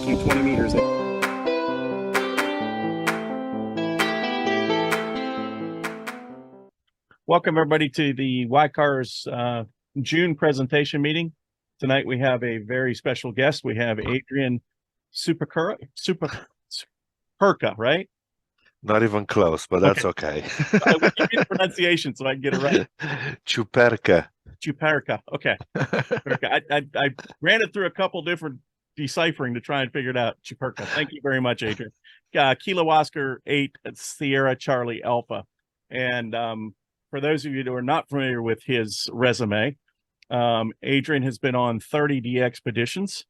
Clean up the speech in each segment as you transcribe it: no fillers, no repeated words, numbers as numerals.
approximately 20 meters. Welcome everybody to the YCARS June presentation meeting. Tonight we have a very special guest. We have Adrain Ciuperca, right? Not even close, but that's okay. I will give you the pronunciation so I can get it right. Ciuperca. Ciuperca. Okay. I ran it through a couple different deciphering to try and figure it out. Ciuperca. Thank you very much, Adrain. Kilo Oscar 8 Sierra Charlie Alpha. And for those of you who are not familiar with his resume, Adrain has been on 30 DXpeditions.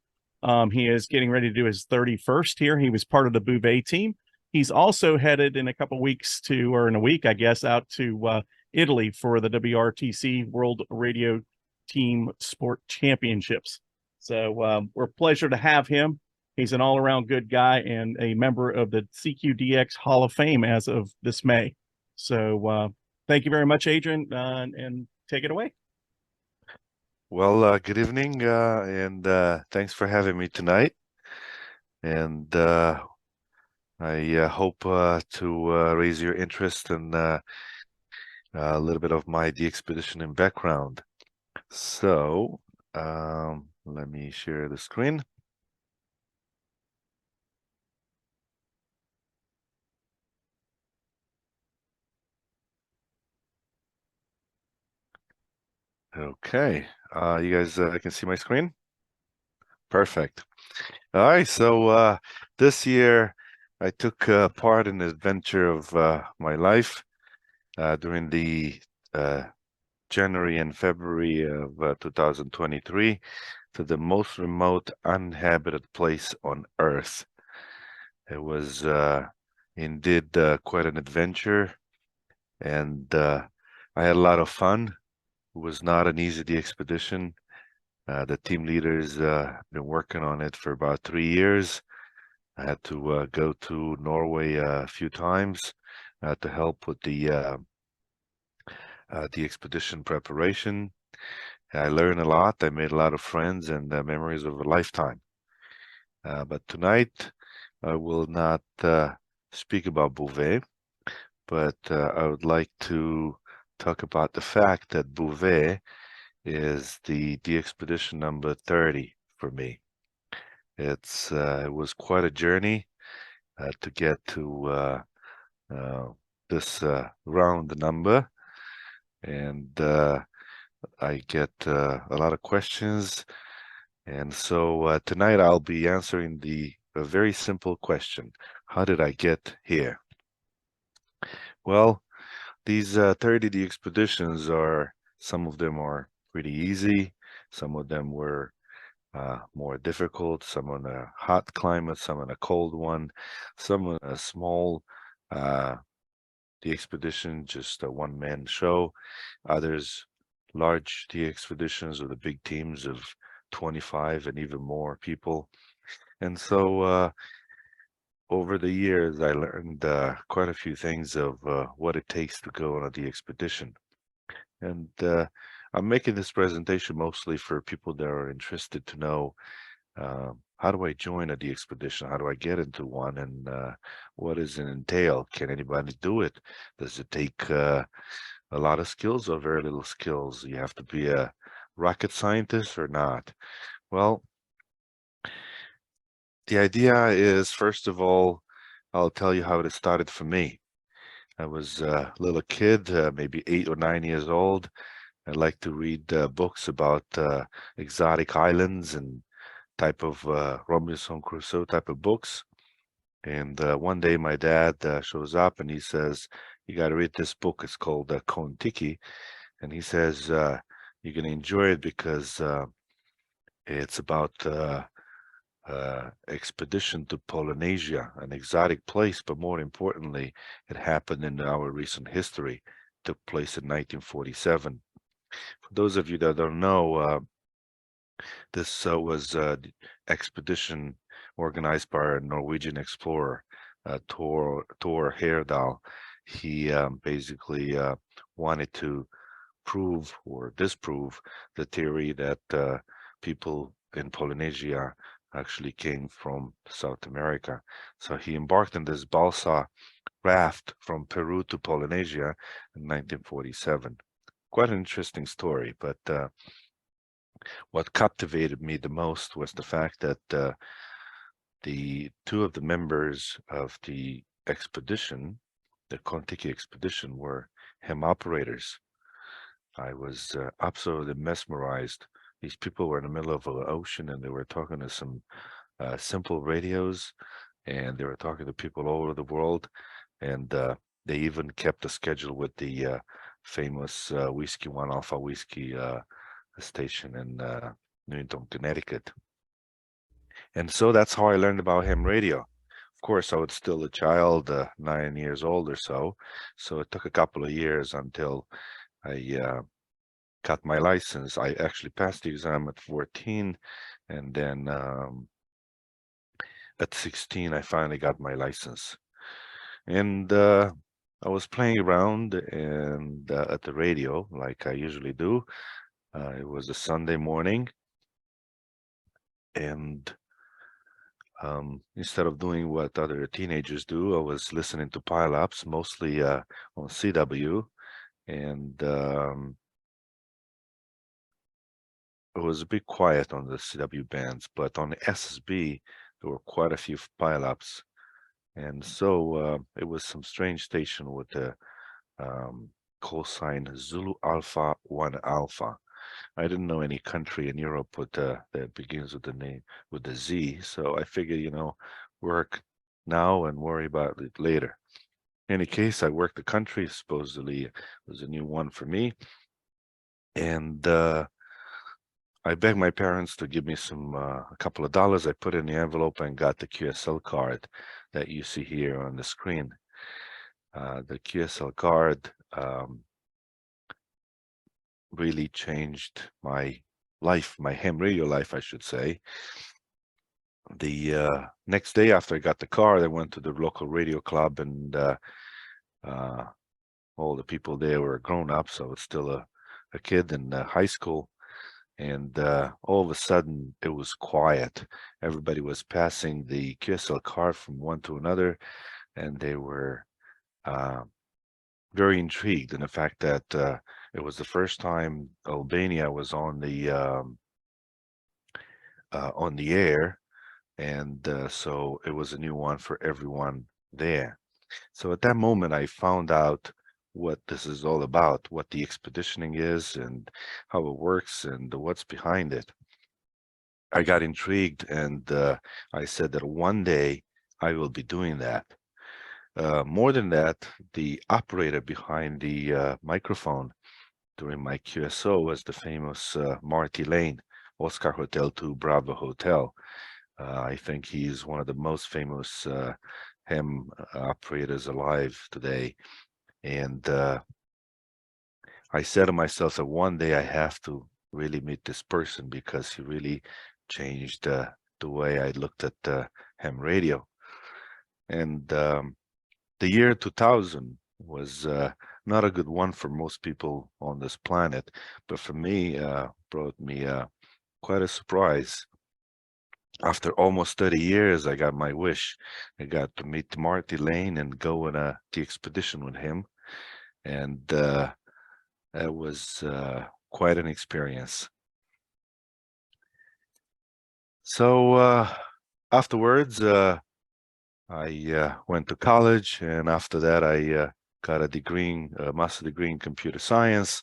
He is getting ready to do his 31st here. He was part of the Bouvet team. He's also headed in a couple weeks to, or in a week, I guess, out to Italy for the WRTC World Radio Team Sport Championships. So we're a pleasure to have him. He's an all-around good guy and a member of the CQDX Hall of Fame as of this May. So thank you very much, Adrain, and take it away. Well, good evening, and thanks for having me tonight. And I hope to raise your interest in a little bit of my DXpedition and background. So let me share the screen. Okay, you guys can see my screen? Perfect. All right, so this year I took part in the adventure of my life during the January and February of 2023 to the most remote uninhabited place on Earth. It was indeed quite an adventure, and I had a lot of fun. It was not an easy expedition. The team leaders been working on it for about 3 years. I had to go to Norway a few times to help with the expedition preparation. I learned a lot. I made a lot of friends and memories of a lifetime. But tonight I will not speak about Bouvet, but I would like to talk about the fact that Bouvet is the DXpedition number 30 for me. It was quite a journey to get to this round number, and I get a lot of questions, and so tonight I'll be answering a very simple question: how did I get here? Well, these 30 DXpeditions are, some of them are pretty easy, some of them were more difficult, some on a hot climate, some on a cold one, some on a small DXpedition, just a one-man show, others large DXpeditions with the big teams of 25 and even more people. And so over the years I learned quite a few things of what it takes to go on a DXpedition. And I'm making this presentation mostly for people that are interested to know how do I join a DXpedition? How do I get into one? And what does it entail? Can anybody do it? Does it take a lot of skills or very little skills? You have to be a rocket scientist or not? Well, the idea is, first of all, I'll tell you how it started for me. I was a little kid, maybe 8 or 9 years old. I like to read books about exotic islands and type of Robinson Crusoe type of books. And one day my dad shows up and he says, you got to read this book. It's called Kon-Tiki. And he says, you're going to enjoy it because it's about expedition to Polynesia, an exotic place, but more importantly, it happened in our recent history. It took place in 1947. For those of you that don't know, this was an expedition organized by a Norwegian explorer, Thor Heyerdahl. He basically wanted to prove or disprove the theory that people in Polynesia actually came from South America. So he embarked on this balsa raft from Peru to Polynesia in 1947. Quite an interesting story, but what captivated me the most was the fact that the two of the members of the expedition, the Kontiki expedition, were hem operators. I was absolutely mesmerized. These people were in the middle of the ocean and they were talking to some simple radios, and they were talking to people all over the world. And they even kept a schedule with the famous Whiskey One Alpha Whiskey station in Newington, Connecticut. And so that's how I learned about ham radio. Of course, I was still a child, 9 years old or so. So it took a couple of years until I got my license. I actually passed the exam at 14, and then at 16, I finally got my license. And I was playing around and at the radio like I usually do. It was a Sunday morning, and instead of doing what other teenagers do, I was listening to pile-ups, mostly on CW, and it was a bit quiet on the CW bands, but on the SSB, there were quite a few pile-ups. And so it was some strange station with the call sign Zulu Alpha 1 Alpha. I didn't know any country in Europe with that begins with the name with the Z, so I figured, work now and worry about it later. In any case, I worked the country. Supposedly, it was a new one for me, and I begged my parents to give me a couple of dollars. I put in the envelope and got the QSL card that you see here on the screen. The QSL card really changed my life, my ham radio life, I should say. The next day after I got the card, I went to the local radio club, and all the people there were grown up, so I was still a kid in high school. And all of a sudden, it was quiet. Everybody was passing the QSL card from one to another, and they were very intrigued in the fact that it was the first time Albania was on the air, and so it was a new one for everyone there. So at that moment, I found out what this is all about, what the expeditioning is, and how it works, and what's behind it. I got intrigued, and I said that one day I will be doing that. More than that, the operator behind the microphone during my QSO was the famous Marty Lane, Oscar Hotel 2 Bravo Hotel. I think he's one of the most famous ham operators alive today. And I said to myself that one day I have to really meet this person because he really changed the way I looked at ham radio. And the year 2000 was not a good one for most people on this planet, but for me, brought me quite a surprise. After almost 30 years, I got my wish. I got to meet Marty Lane and go on the expedition with him. And it was quite an experience. So afterwards, I went to college, and after that, I got a degree, a master degree in computer science.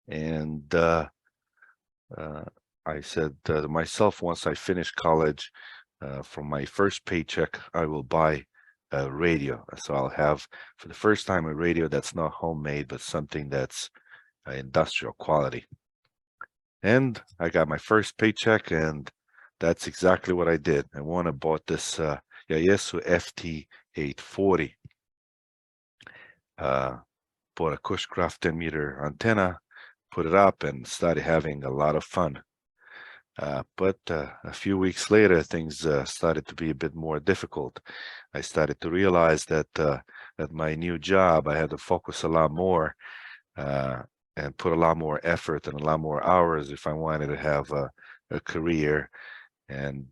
And I said to myself, once I finish college, from my first paycheck, I will buy a radio. So I'll have, for the first time, a radio that's not homemade, but something that's industrial quality. And I got my first paycheck, and that's exactly what I did. I went and bought this Yaesu FT840. Bought a Cushcraft 10-meter antenna, put it up, and started having a lot of fun. But a few weeks later, things started to be a bit more difficult. I started to realize that at my new job, I had to focus a lot more and put a lot more effort and a lot more hours if I wanted to have a career. And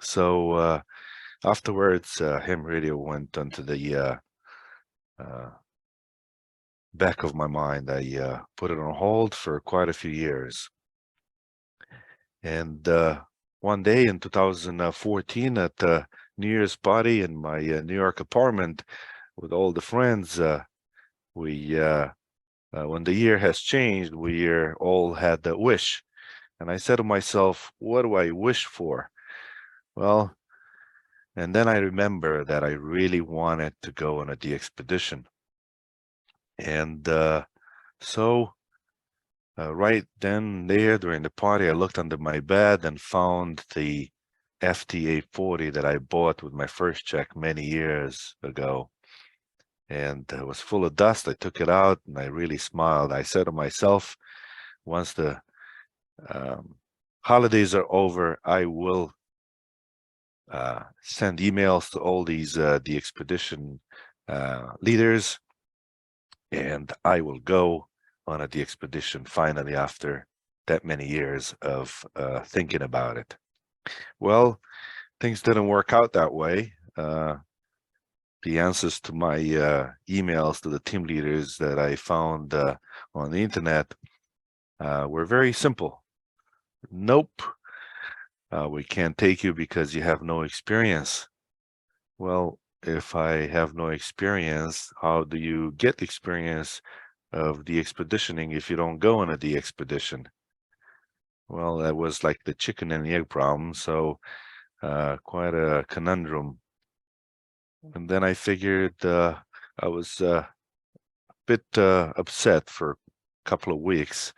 so afterwards, ham radio went onto the back of my mind. I put it on hold for quite a few years. And one day in 2014 at the New Year's party in my New York apartment with all the friends, when the year has changed, we all had that wish. And I said to myself, what do I wish for? Well, and then I remember that I really wanted to go on a DXpedition. And so right then there during the party, I looked under my bed and found the FT840 that I bought with my first check many years ago. And it was full of dust. I took it out and I really smiled. I said to myself, once the holidays are over, I will send emails to all these DXpedition leaders, and I will go on a DXpedition finally after that many years of thinking about it. Well, things didn't work out that way. The answers to my emails to the team leaders that I found on the internet were very simple. Nope, we can't take you because you have no experience. Well, if I have no experience, how do you get experience of the expeditioning if you don't go on a DXpedition? Well, that was like the chicken and the egg problem, so quite a conundrum. And then I figured I was a bit upset for a couple of weeks.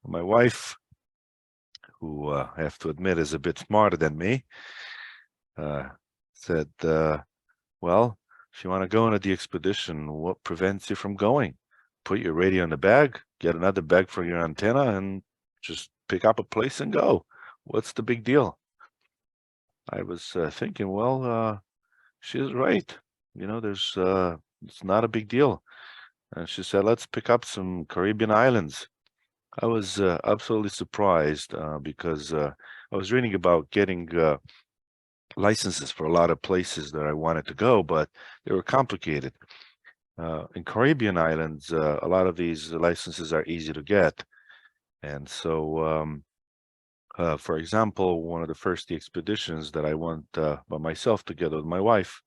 My wife, who I have to admit is a bit smarter than me, said, well, if you want to go on a DXpedition, what prevents you from going? Put your radio in the bag, get another bag for your antenna, and just pick up a place and go. What's the big deal? I was thinking, well, she's right. You know, it's not a big deal. And she said, let's pick up some Caribbean islands. I was absolutely surprised because I was reading about getting licenses for a lot of places that I wanted to go, but they were complicated. In Caribbean islands, a lot of these licenses are easy to get. And so, for example, one of the first expeditions that I went by myself together with my wife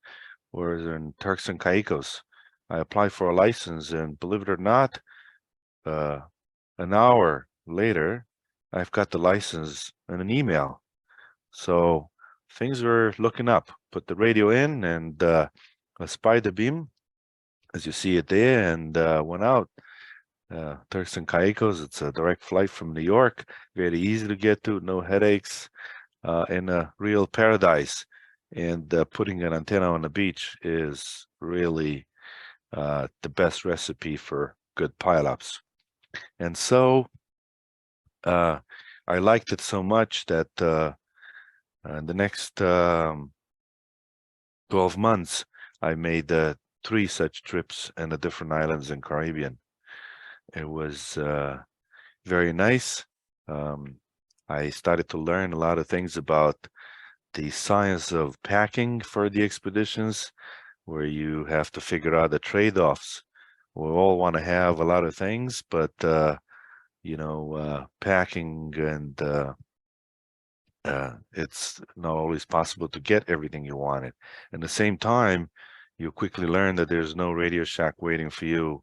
was in Turks and Caicos. I applied for a license, and believe it or not, an hour later, I've got the license in an email. So things were looking up. Put the radio in and spied the beam, as you see it there, and went out. Turks and Caicos, it's a direct flight from New York, very easy to get to, no headaches, and a real paradise. And putting an antenna on the beach is really the best recipe for good pileups. And so I liked it so much that in the next 12 months, I made 3 such trips in the different islands in Caribbean. It was very nice. I started to learn a lot of things about the science of packing for the expeditions, where you have to figure out the trade-offs. We all want to have a lot of things, but you know, packing and it's not always possible to get everything you wanted. At the same time, you quickly learn that there's no Radio Shack waiting for you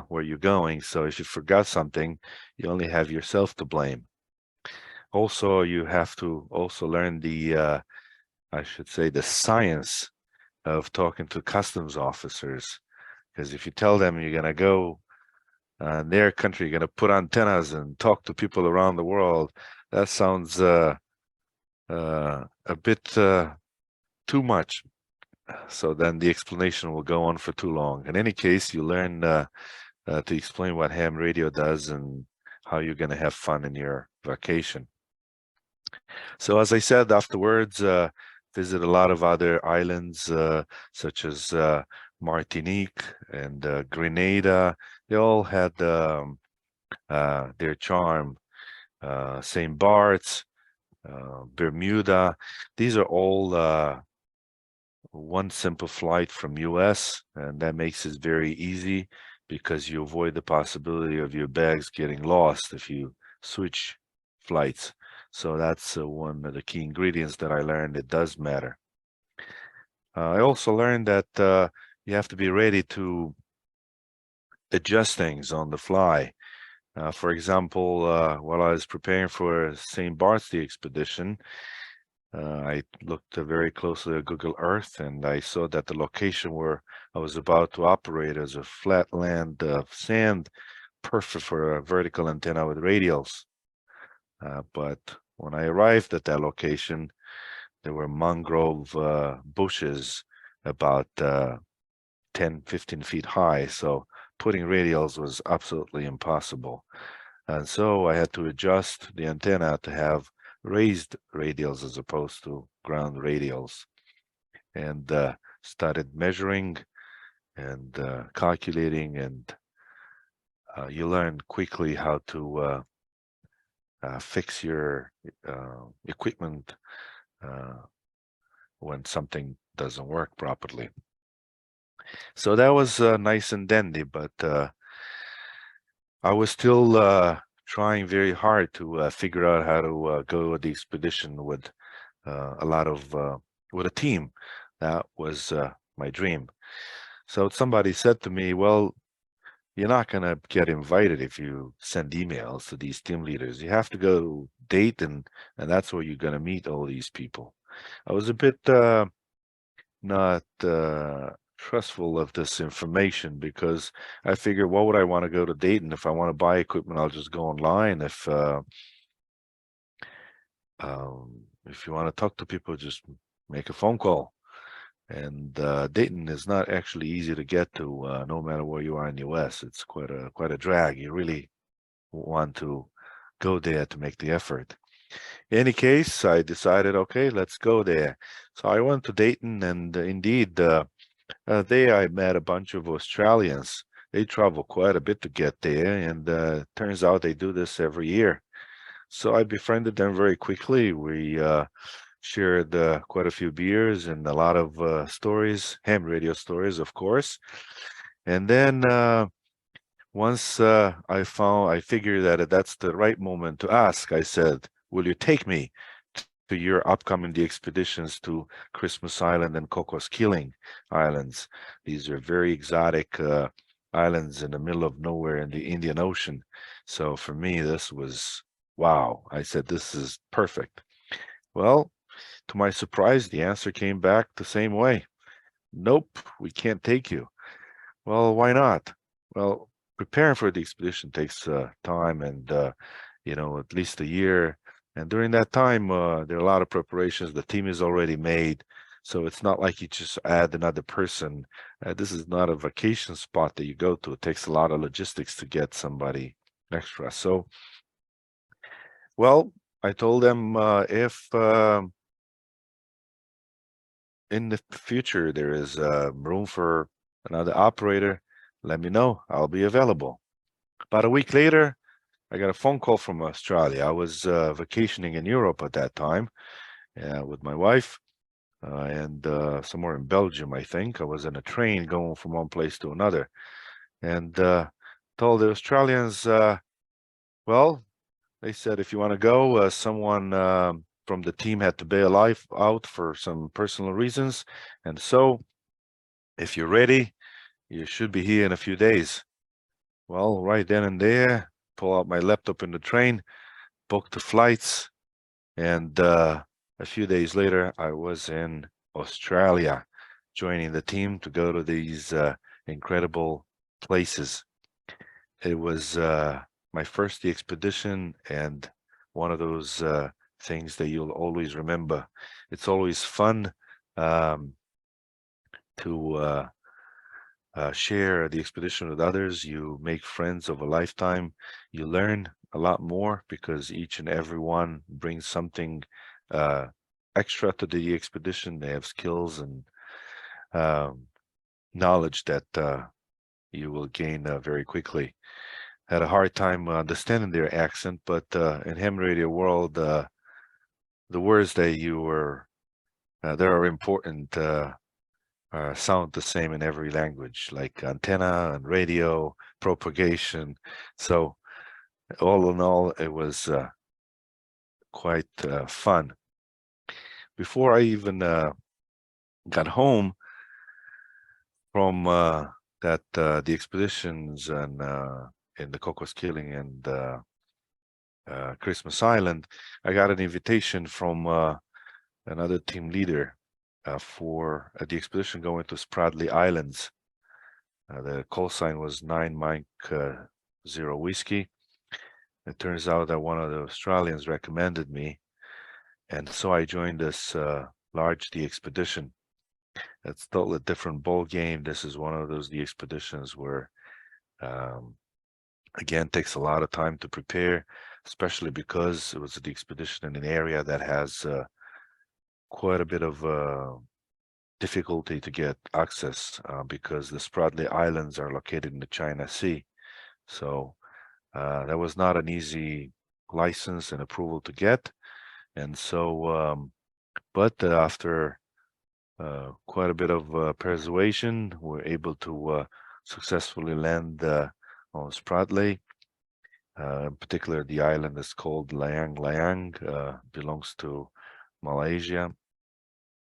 where you're going. So if you forgot something, you only have yourself to blame. Also, you have to also learn the, I should say, the science of talking to customs officers. Because if you tell them you're going to go in their country, you're going to put antennas and talk to people around the world, that sounds a bit too much. So then the explanation will go on for too long. In any case, you learn to explain what ham radio does and how you're going to have fun in your vacation. So as I said, afterwards, visit a lot of other islands, such as Martinique and Grenada. They all had their charm. St. Bart's, Bermuda. These are all one simple flight from US, and that makes it very easy because you avoid the possibility of your bags getting lost if you switch flights. So that's one of the key ingredients that I learned. It does matter. I also learned that you have to be ready to adjust things on the fly. For example, while I was preparing for St. Bart's the expedition, I looked very closely at Google Earth, and I saw that the location where I was about to operate as a flat land of sand, perfect for a vertical antenna with radials. But when I arrived at that location, there were mangrove bushes about 10, 15 feet high, so putting radials was absolutely impossible. And so I had to adjust the antenna to have raised radials as opposed to ground radials, and started measuring and calculating, and you learn quickly how to fix your equipment when something doesn't work properly. So that was nice and dandy, but I was still trying very hard to figure out how to go on the expedition with a lot of with a team. That was my dream. So somebody said to me, "Well, you're not going to get invited if you send emails to these team leaders. You have to go to Dayton, and that's where you're going to meet all these people." I was a bit not trustful of this information because I figured, what would I want to go to Dayton? If I want to buy equipment, I'll just go online. If you want to talk to people, just make a phone call. And Dayton is not actually easy to get to, no matter where you are in the US. It's quite a drag. You really want to go there to make the effort. In any case, I decided, okay, let's go there. So I went to Dayton, and indeed, there I met a bunch of Australians. They travel quite a bit to get there, and turns out they do this every year. So I befriended them very quickly. We shared quite a few beers and a lot of stories, ham radio stories, of course. And then once I figured that that's the right moment to ask, I said, "Will you take me to your upcoming expeditions to Christmas Island and Cocos Keeling Islands?" These are very exotic islands in the middle of nowhere in the Indian Ocean. So for me, this was wow. I said, "This is perfect." Well, to my surprise, the answer came back the same way. "Nope, we can't take you." Well, why not? Well, preparing for the expedition takes time, and at least a year. And during that time, there are a lot of preparations. The team is already made, so it's not like you just add another person. This is not a vacation spot that you go to. It takes a lot of logistics to get somebody extra. So, well, I told them if in the future there is room for another operator, let me know. I'll be available. About a week later, I got a phone call from Australia. I was vacationing in Europe at that time with my wife and somewhere in Belgium, I think. I was in a train going from one place to another, and told the Australians, well, they said, if you want to go, someone from the team had to bail life out for some personal reasons. And so if you're ready, you should be here in a few days. Well, right then and there, pull out my laptop in the train, booked the flights, and a few days later, I was in Australia, joining the team to go to these incredible places. It was my first expedition, and one of those things that you'll always remember. It's always fun to share the expedition with others. You make friends of a lifetime. You learn a lot more because each and every one brings something extra to the expedition. They have skills and knowledge that you will gain very quickly. Had a hard time understanding their accent, but in ham radio world, the words that you were there are important sound the same in every language, like antenna and radio, propagation. So all in all, it was quite fun. Before I even got home from the expeditions and in the Cocos Killing and Christmas Island, I got an invitation from another team leader for the expedition going to Spratly Islands. The call sign was 9 Mike 0 Whiskey. It turns out that one of the Australians recommended me, and so I joined this large D expedition. It's still a different ball game. This is one of those D expeditions where, again, takes a lot of time to prepare, especially because it was the expedition in an area that has quite a bit of difficulty to get access because the Spratly Islands are located in the China Sea. So that was not an easy license and approval to get. And so, but after quite a bit of persuasion, we're able to successfully land on Spratly. In particular, the island is called Layang Layang, belongs to Malaysia.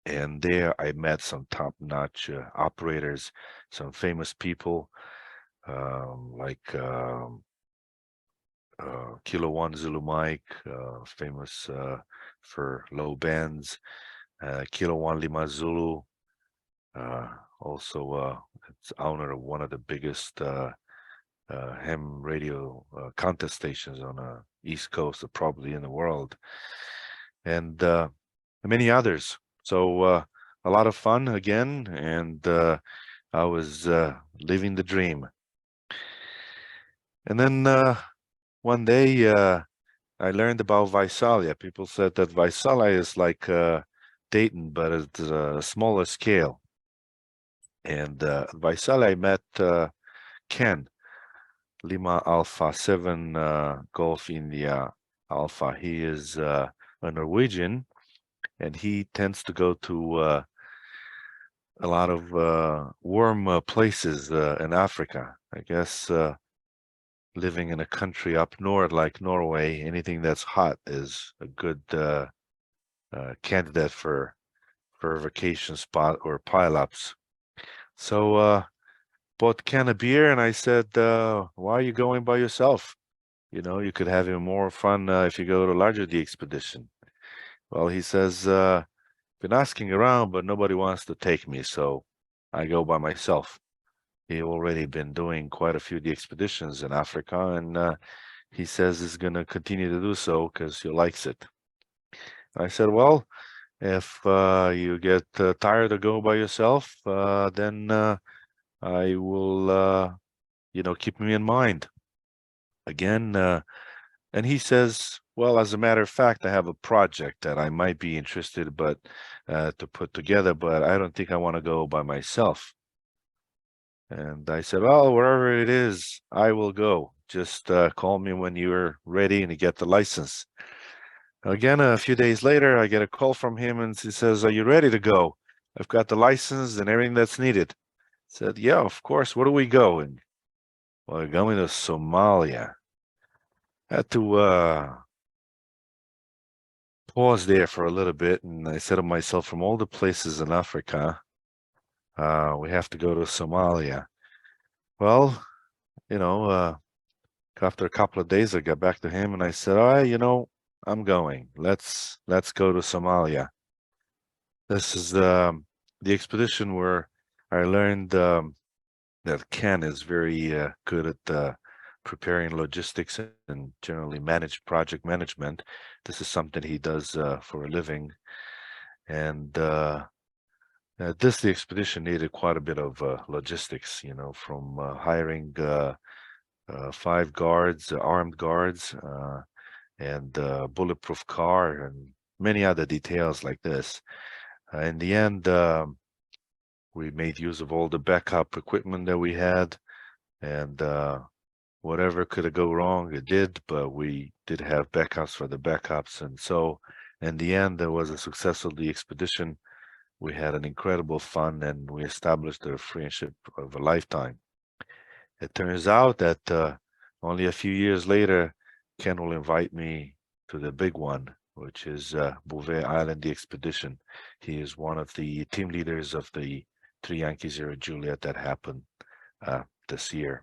And there I met some top-notch operators, some famous people like Kilo 1 Zulu Mike, famous for low bands, Kilo 1 Lima Zulu, also it's owner of one of the biggest ham radio contest stations on the East Coast, probably in the world, and many others. So a lot of fun again, and I was living the dream. And then one day I learned about Visalia. People said that Visalia is like Dayton, but it's a smaller scale. And Visalia, I met Ken, Lima Alpha 7 Golf India Alpha. He is a Norwegian, and he tends to go to a lot of warm places in Africa. I guess living in a country up north like Norway, anything that's hot is a good candidate for a vacation spot or pileups. So bought a can of beer, and I said, why are you going by yourself? You know, you could have even more fun if you go to a larger D expedition. Well, he says, been asking around, but nobody wants to take me, so I go by myself. He already been doing quite a few D expeditions in Africa, and he says he's going to continue to do so because he likes it. I said, well, if you get tired of going by yourself, then I will, you know, keep me in mind. Again, and he says, well, as a matter of fact, I have a project that I might be interested but to put together, but I don't think I want to go by myself. And I said, well, wherever it is, I will go. Just call me when you're ready and you get the license. Again, a few days later, I get a call from him and he says, are you ready to go? I've got the license and everything that's needed. I said, yeah, of course. Where do we go? And well, we're going to Somalia. I had to pause there for a little bit, and I said to myself, from all the places in Africa, we have to go to Somalia. Well, you know, after a couple of days, I got back to him and I said, all right, you know, I'm going. Let's go to Somalia. This is the expedition where I learned that Ken is very good at preparing logistics and generally manage project management. This is something he does for a living. And the expedition needed quite a bit of logistics, you know, from hiring 5 guards, armed guards, and bulletproof car and many other details like this. In the end, we made use of all the backup equipment that we had, and whatever could have go wrong, it did, but we did have backups for the backups. And so In the end, there was a success of the expedition. We had an incredible fun, and we established a friendship of a lifetime. It turns out that only a few years later, Ken will invite me to the big one, which is Bouvet Island, the expedition. He is one of the team leaders of the 3 Yankees here at Juliet that happened this year.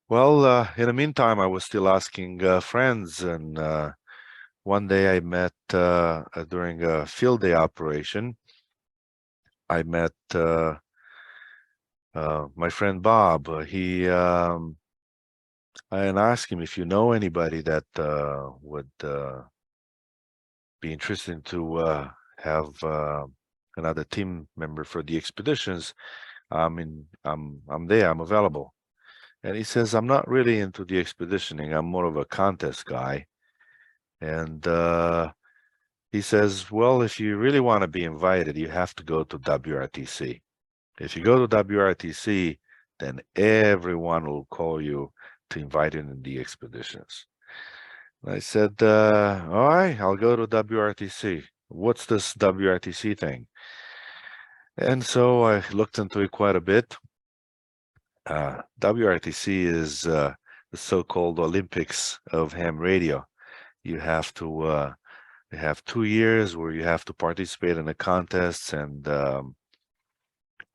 Well, in the meantime, I was still asking friends, and one day I met during a field day operation. I met my friend Bob. And asked him if you know anybody that would be interested to have another team member for the expeditions. I mean, I'm there, I'm available. And he says, I'm not really into the expeditioning. I'm more of a contest guy. And he says, well, if you really want to be invited, you have to go to WRTC. If you go to WRTC, then everyone will call you to invite you in the expeditions. I said, all right, I'll go to WRTC. What's this WRTC thing? And so I looked into it quite a bit. WRTC is the so-called Olympics of ham radio. You have to have 2 years where you have to participate in the contests, and you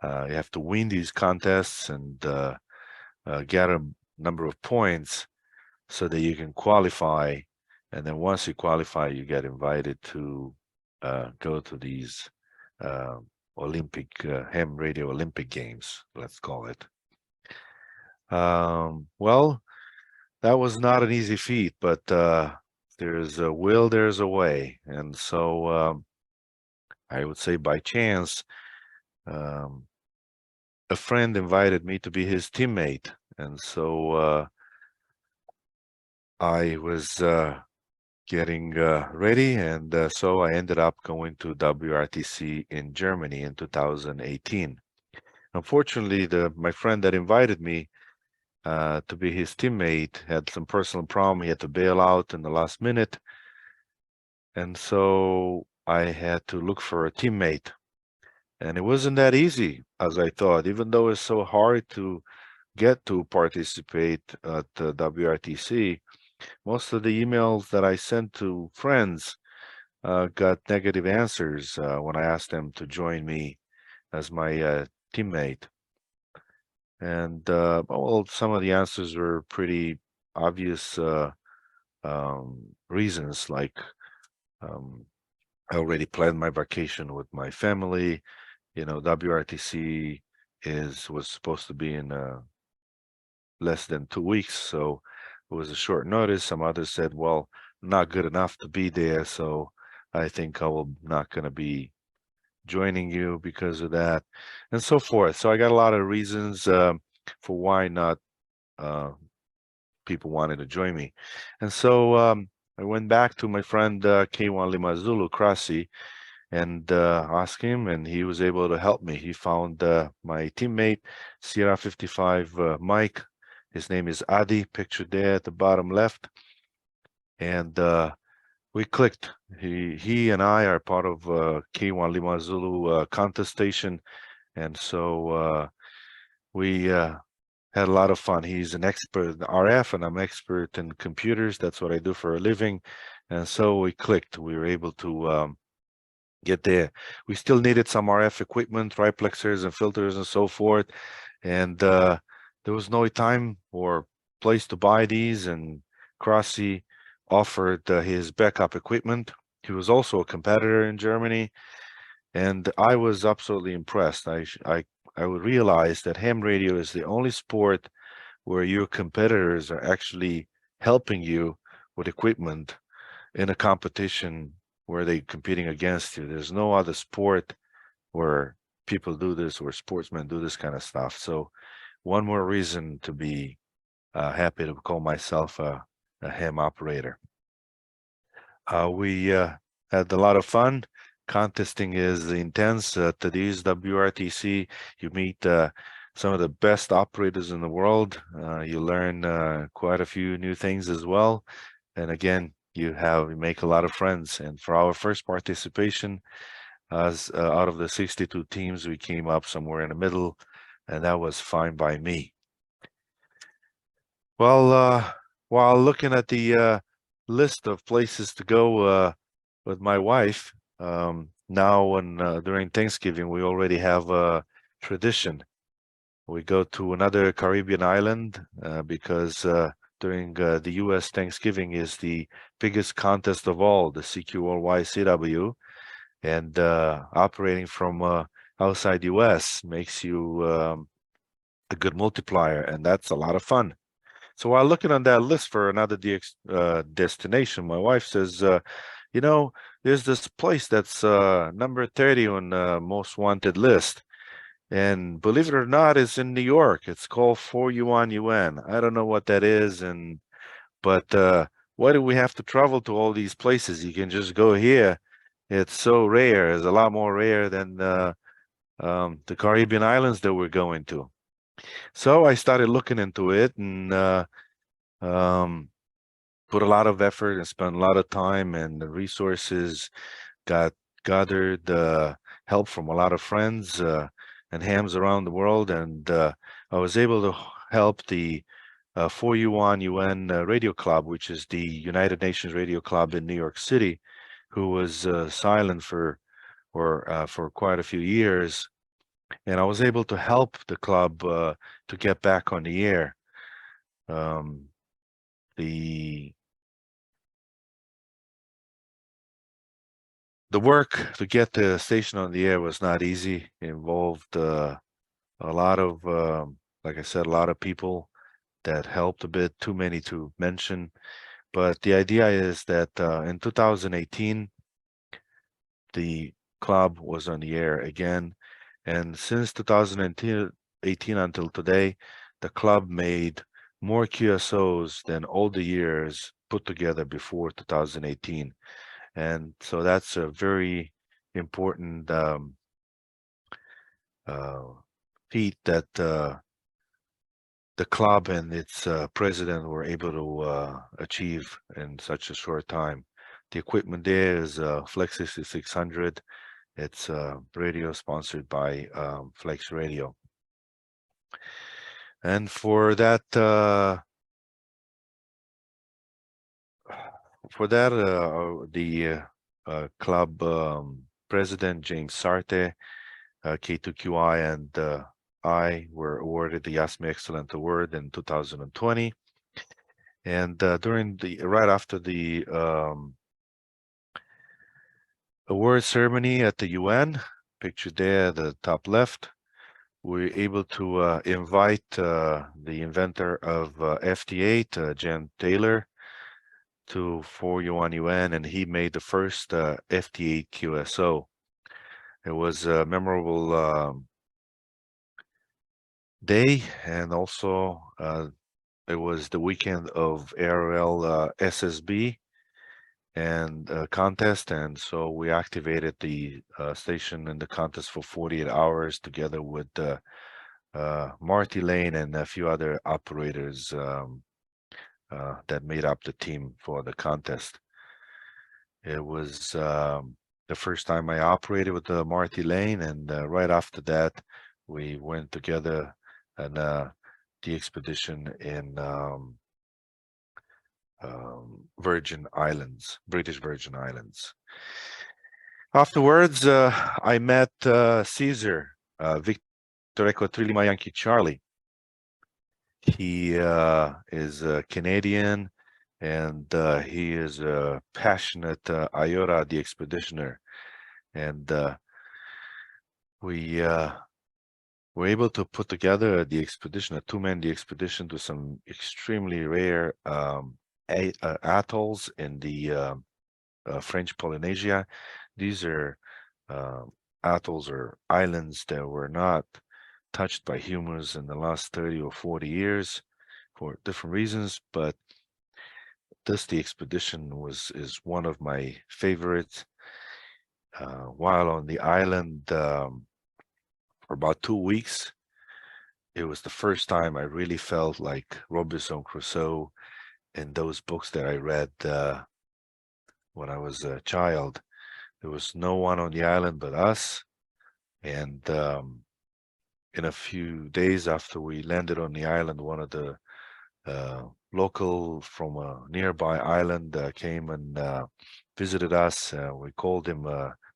have to win these contests and get a number of points so that you can qualify. And then once you qualify, you get invited to go to these Olympic ham radio Olympic games, let's call it. Well, that was not an easy feat, but there's a will, there's a way. And so I would say by chance, a friend invited me to be his teammate. And so I was getting ready, and so I ended up going to WRTC in Germany in 2018. Unfortunately, my friend that invited me to be his teammate had some personal problem. He had to bail out in the last minute, and so I had to look for a teammate. And it wasn't that easy as I thought, even though it's so hard to get to participate at the WRTC. Most of the emails that I sent to friends got negative answers when I asked them to join me as my teammate. And well, some of the answers were pretty obvious reasons, like I already planned my vacation with my family. You know, WRTC was supposed to be in less than 2 weeks, so it was a short notice. Some others said, well, not good enough to be there, so I think I will not going to be joining you because of that, and so forth. So I got a lot of reasons for why not people wanted to join me. And so I went back to my friend K1 Lima Zulu Krasi and asked him, and he was able to help me. He found my teammate, Sierra 55 Mike. His name is Adi, pictured there at the bottom left. And we clicked. He and I are part of K1 Lima Zulu contest station. And so we had a lot of fun. He's an expert in RF, and I'm expert in computers. That's what I do for a living. And so we clicked. We were able to get there. We still needed some RF equipment, triplexers and filters and so forth. And there was no time or place to buy these. And Krasi offered his backup equipment. He was also a competitor in Germany. And I was absolutely impressed. I would realize that ham radio is the only sport where your competitors are actually helping you with equipment in a competition where they're competing against you. There's no other sport where people do this, where sportsmen do this kind of stuff. So one more reason to be happy to call myself a ham operator. We had a lot of fun. Contesting is intense. At these WRTC, you meet some of the best operators in the world. You learn quite a few new things as well. And again, you make a lot of friends. And for our first participation, as out of the 62 teams, we came up somewhere in the middle, and that was fine by me. Well, while looking at the list of places to go with my wife, now when during Thanksgiving, we already have a tradition. We go to another Caribbean island because during the U.S. Thanksgiving is the biggest contest of all, the CQRY-CW, and operating from outside U.S. makes you a good multiplier, and that's a lot of fun. So while looking on that list for another DX destination, my wife says, you know, there's this place that's number 30 on the most wanted list. And believe it or not, it's in New York. It's called For Yuan Yuan. I don't know what that is, but why do we have to travel to all these places? You can just go here. It's so rare. It's a lot more rare than the Caribbean islands that we're going to. So I started looking into it and put a lot of effort and spent a lot of time and resources, gathered help from a lot of friends and hams around the world, and I was able to help the 4UN UN Radio Club, which is the United Nations Radio Club in New York City, who was silent for quite a few years, and I was able to help the club to get back on the air. The work to get the station on the air was not easy. It involved a lot of, like I said, a lot of people that helped a bit, too many to mention. But the idea is that in 2018, the club was on the air again. And since 2018 until today, the club made more QSOs than all the years put together before 2018. And so that's a very important feat that the club and its president were able to achieve in such a short time. The equipment there is Flex 6600. It's a radio sponsored by Flex Radio. And for that, the club president, James Sarte, K2QI, and I were awarded the YASME Excellent Award in 2020. And right after the award ceremony at the UN, pictured there at the top left, we were able to invite the inventor of FT8, Jen Taylor, for Yuan Yuan, and he made the first FT8 QSO. It was a memorable day, and also it was the weekend of ARL SSB and contest, and so we activated the station in the contest for 48 hours together with Marty Lane and a few other operators that made up the team for the contest. It was the first time I operated with Marty Lane, and right after that, we went together on the expedition in Virgin Islands, British Virgin Islands. Afterwards, I met Caesar, Victor Echo 3 Lima Yankee Charlie. He is a Canadian, and he is a passionate IOTA, the expeditioner. And we were able to put together the expedition, a two-man the expedition, to some extremely rare atolls in the French Polynesia. These are atolls or islands that were not touched by humans in the last 30 or 40 years for different reasons, but the expedition is one of my favorites. While on the island for about 2 weeks, it was the first time I really felt like Robinson Crusoe in those books that I read when I was a child. There was no one on the island but us. And in a few days after we landed on the island, one of the local from a nearby island came and visited us. We called him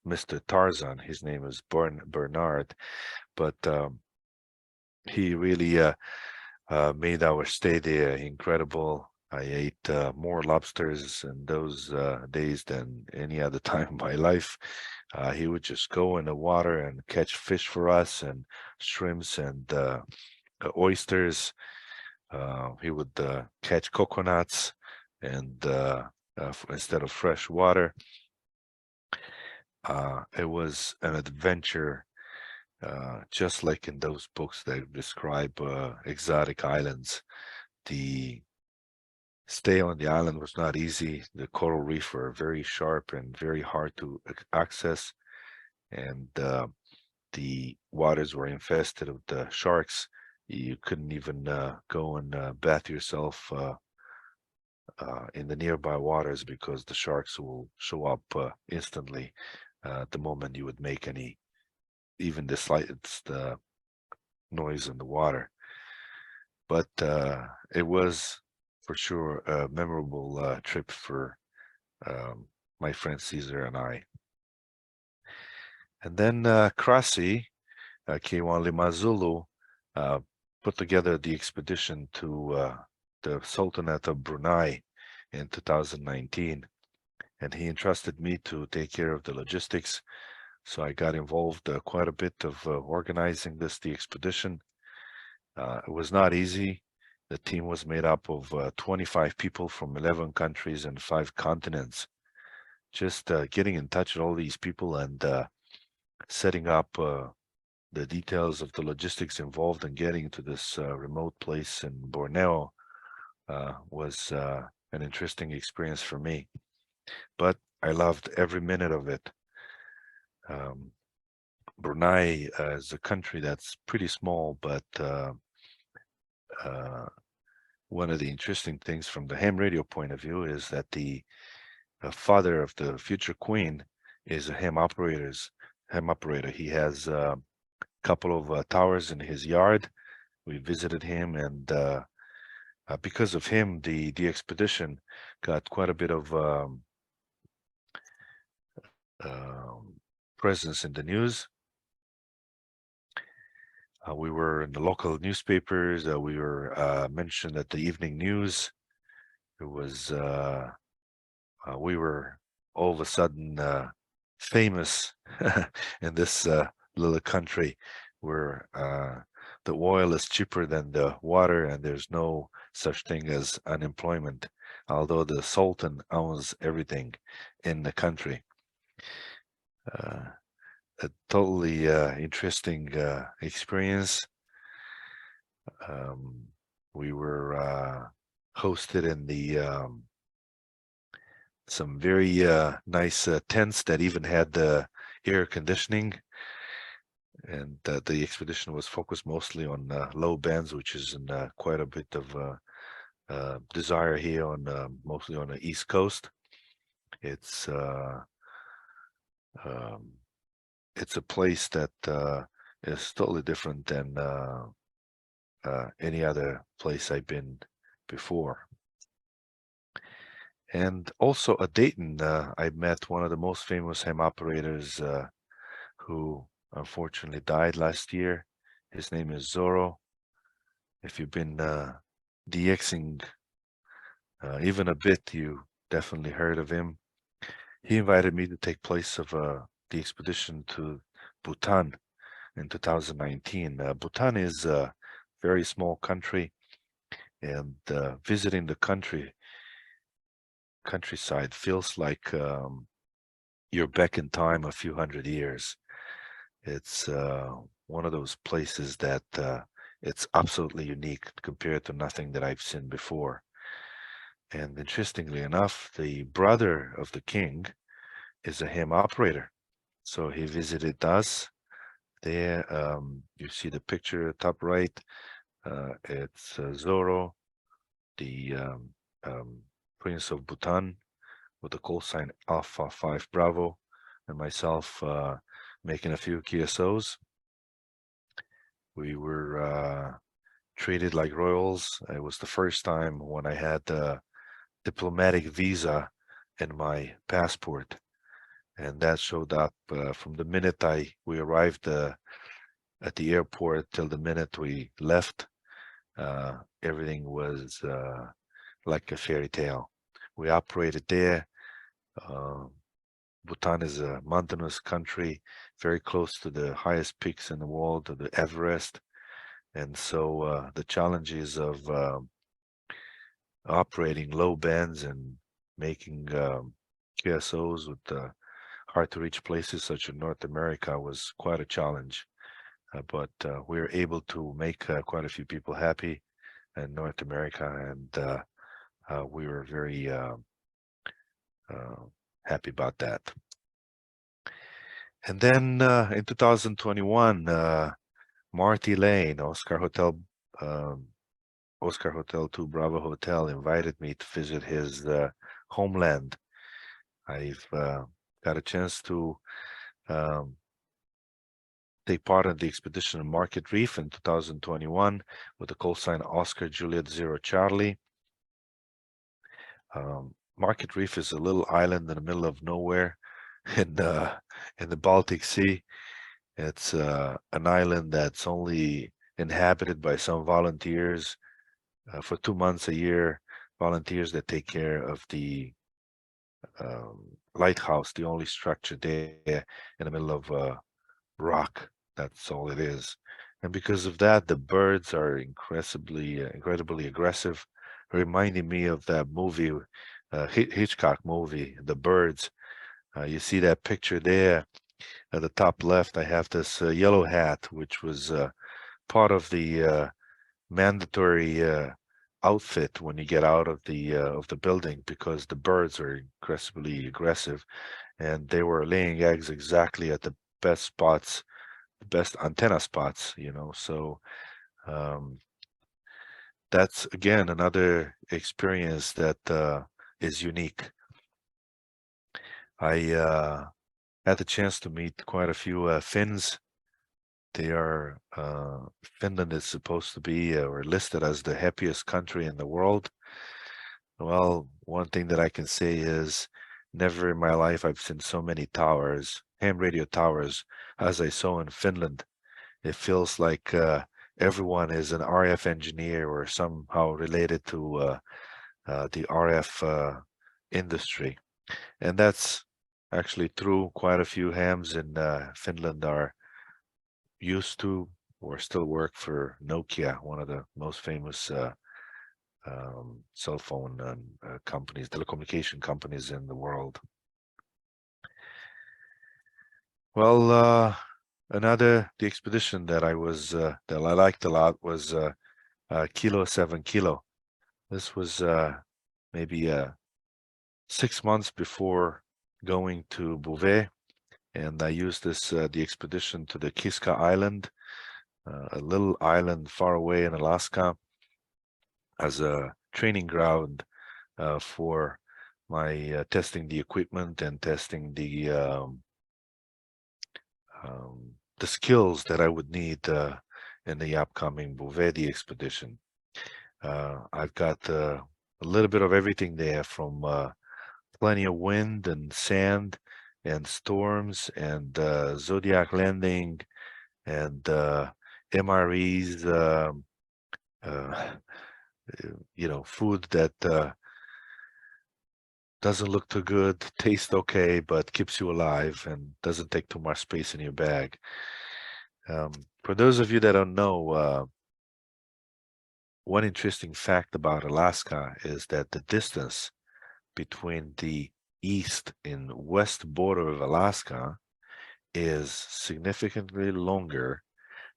Mr. Tarzan. His name is Bernard, but he really made our stay there incredible. I ate more lobsters in those days than any other time in my life. He would just go in the water and catch fish for us, and shrimps and oysters. He would catch coconuts and instead of fresh water. It was an adventure, just like in those books that describe exotic islands. The stay on the island was not easy. The coral reef were very sharp and very hard to access, and the waters were infested with the sharks. You couldn't even go and bath yourself in the nearby waters because the sharks will show up instantly the moment you would make any, even the slightest noise in the water. But it was for sure a memorable trip for my friend Caesar and I. And then Krasi, K1 Limazulu, put together the expedition to the Sultanate of Brunei in 2019, and he entrusted me to take care of the logistics. So I got involved quite a bit of organizing the expedition. It was not easy. The team was made up of 25 people from 11 countries and 5 continents. Just getting in touch with all these people and setting up the details of the logistics involved in getting to this remote place in Borneo was an interesting experience for me. But I loved every minute of it. Brunei is a country that's pretty small, but one of the interesting things from the ham radio point of view is that the father of the future queen is a ham operator. He has a couple of towers in his yard. We visited him, and because of him, the expedition got quite a bit of presence in the news. We were in the local newspapers. We were mentioned at the evening news. It was we were all of a sudden famous in this little country where the oil is cheaper than the water, and there's no such thing as unemployment, although the Sultan owns everything in the country. A totally interesting experience. We were hosted in the some very nice tents that even had the air conditioning, and the expedition was focused mostly on low bands, which is in quite a bit of desire here on mostly on the East Coast. It's a place that is totally different than any other place I've been before. And also at Dayton, I met one of the most famous ham operators who unfortunately died last year. His name is Zorro. If you've been DXing even a bit, you definitely heard of him. He invited me to take place of the expedition to Bhutan in 2019. Bhutan is a very small country, and visiting the countryside feels like you're back in time a few hundred years. It's one of those places that it's absolutely unique compared to nothing that I've seen before. And interestingly enough, the brother of the king is a ham operator. So he visited us there. You see the picture top right. It's Zorro, the Prince of Bhutan, with the call sign Alpha 5 Bravo, and myself making a few QSOs. We were treated like royals. It was the first time when I had a diplomatic visa in my passport, and that showed up from the minute we arrived at the airport till the minute we left. Everything was like a fairy tale. We operated there. Bhutan is a mountainous country, very close to the highest peaks in the world, to the Everest. And so the challenges of operating low bands and making QSOs with hard to reach places such as North America was quite a challenge. But we were able to make quite a few people happy in North America, and we were very happy about that. And then in 2021, Marty Lane, Oscar Hotel 2 Bravo Hotel, invited me to visit his homeland. I've got a chance to take part in the expedition in Market Reef in 2021 with the call sign Oscar Juliet 0 Charlie. Market Reef is a little island in the middle of nowhere in the Baltic Sea. It's an island that's only inhabited by some volunteers for 2 months a year, volunteers that take care of the lighthouse, the only structure there in the middle of rock. That's all it is. And because of that, the birds are incredibly aggressive, reminding me of that movie, Hitchcock movie, The Birds. You see that picture there at the top left. I have this yellow hat, which was part of the mandatory outfit when you get out of the building, because the birds are incredibly aggressive, and they were laying eggs exactly at the best spots, the best antenna spots, you know. So that's again another experience that is unique. I had the chance to meet quite a few Finns. They are Finland is supposed to be or listed as the happiest country in the world. Well, one thing that I can say is never in my life I've seen so many towers, ham radio towers, as I saw in Finland. It feels like everyone is an RF engineer or somehow related to the RF industry. And that's actually true. Quite a few hams in Finland are used to or still work for Nokia, one of the most famous cell phone companies, telecommunication companies in the world. Well, the expedition that that I liked a lot was Kilo 7 Kilo. This was maybe 6 months before going to Bouvet, and I used the expedition to the Kiska Island, a little island far away in Alaska, as a training ground for my testing the equipment and testing the skills that I would need in the upcoming Bouvet expedition. I've got a little bit of everything there, from plenty of wind and sand and storms and zodiac landing and MREs, you know, food that doesn't look too good, tastes okay, but keeps you alive and doesn't take too much space in your bag. For those of you that don't know, one interesting fact about Alaska is that the distance between the east and west border of Alaska is significantly longer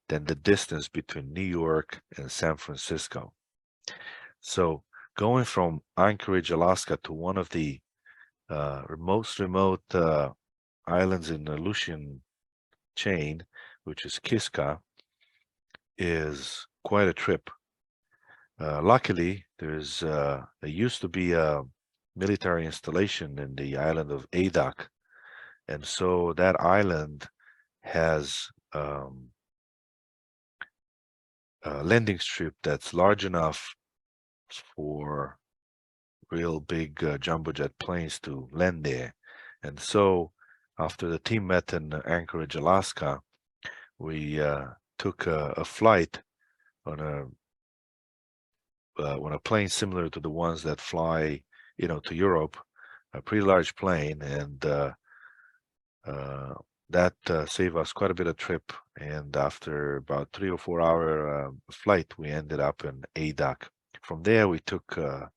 than the distance between New York and San Francisco. So going from Anchorage, Alaska to one of the most remote islands in the Aleutian chain, which is Kiska, is quite a trip. Luckily, there used to be a military installation in the island of Adak. And so that island has a landing strip that's large enough for real big jumbo jet planes to land there. And so after the team met in Anchorage, Alaska, we took a flight on a plane similar to the ones that fly, to Europe, a pretty large plane, and that saved us quite a bit of trip. And after about 3 or 4 hour flight, we ended up in Adak. From there, we took a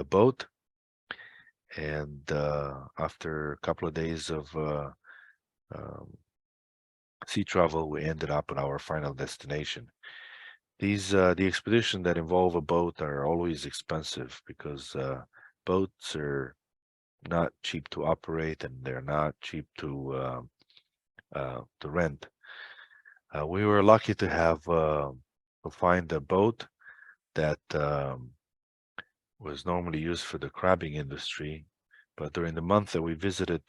boat, and after a couple of days of um, sea travel, we ended up at our final destination. The expedition that involve a boat are always expensive because boats are not cheap to operate and they're not cheap to rent. We were lucky to have to find a boat that was normally used for the crabbing industry, but during the month that we visited